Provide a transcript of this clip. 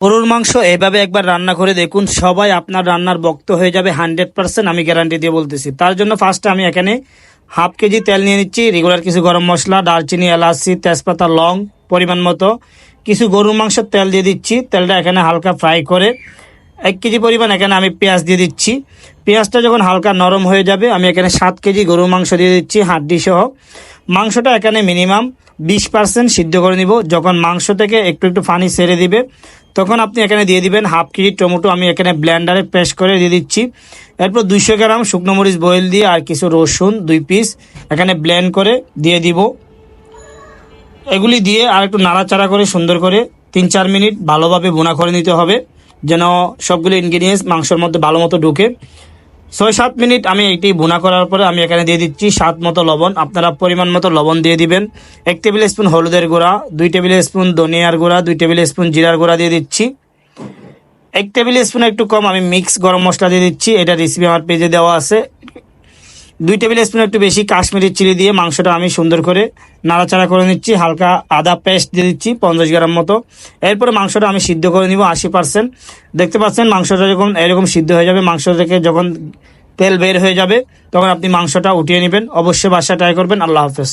গরুর মাংস এভাবে একবার রান্না করে দেখুন, সবাই আপনার রান্নার ভক্ত হয়ে যাবে 100%, আমি গ্যারান্টি দিয়ে বলতেছি। তার জন্য ফার্স্টে আমি এখানে হাফ কেজি তেল নিয়ে নিচ্ছি, রেগুলার কিছু গরম মশলা, দারচিনি, এলাচি, তেজপাতা, লং, পরিমাণ মতো কিছু গরুর মাংসের তেল দিয়ে দিচ্ছি। তেলটা এখানে হালকা ফ্রাই করে 1 কেজি পরিমাণ এখানে আমি পেঁয়াজ দিয়ে দিচ্ছি। পেঁয়াজটা যখন হালকা নরম হয়ে যাবে আমি এখানে 7 কেজি গরুর মাংস দিয়ে দিচ্ছি হাড্ডি সহ। মাংসটা এখানে মিনিমাম 20% সিদ্ধ করে নিব। যখন মাংস থেকে একটু একটু পানি ছেড়ে দিবে তখন আপনি এখানে দিয়ে দিবেন হাফ কেজি টমেটো, আমি এখানে ব্লেন্ডারে পেস্ট করে দিয়ে দিচ্ছি। এরপর 200 গ্রাম শুকনো মরিচ বয়েল দিয়ে আর কিছু রসুন 2 পিস এখানে ব্লেন্ড করে দিয়ে দিব। এগুলি দিয়ে আর একটু নাড়াচাড়া করে সুন্দর করে 3-4 মিনিট ভালোভাবে ভুনা করে নিতে হবে, যেন সবগুলো ইনগ্রিডিয়েন্টস মাংসের মধ্যে ভালো মতো ঢুকে। 6-7 মিনিট আমি এইটি ভুনা করার পরে আমি এখানে দিয়ে দিচ্ছি স্বাদ মতো লবণ। আপনারা পরিমাণ মতো লবণ দিয়ে দিবেন। 1 টেবিল স্পুন হলুদের গুঁড়া, 2 টেবিল স্পুন ধনিয়ার গুঁড়া, 2 টেবিল স্পুন জিরার গুঁড়া দিয়ে দিচ্ছি। 1 টেবিল স্পুন একটু কম আমি মিক্স গরম মশলা দিয়ে দিচ্ছি, এটা রেসিপি আমার পেজে দেওয়া আছে। 2 টেবিল স্পুন একটু বেশি কাশ্মীরি চিলি দিয়ে মাংসটা আমি সুন্দর করে নাড়াচাড়া করে নিচ্ছি। হালকা আদা পেস্ট দিয়ে দিচ্ছি 50 গ্রাম মতো। এরপরে মাংসটা আমি সিদ্ধ করে নিব 80%। দেখতে পাচ্ছেন মাংসটা যখন এরকম সিদ্ধ হয়ে যাবে, মাংস থেকে যখন তেল বের হয়ে যাবে তখন আপনি মাংসটা উঠিয়ে নেবেন। অবশ্যই বাসায় ট্রাই করবেন। আল্লাহ হাফেজ।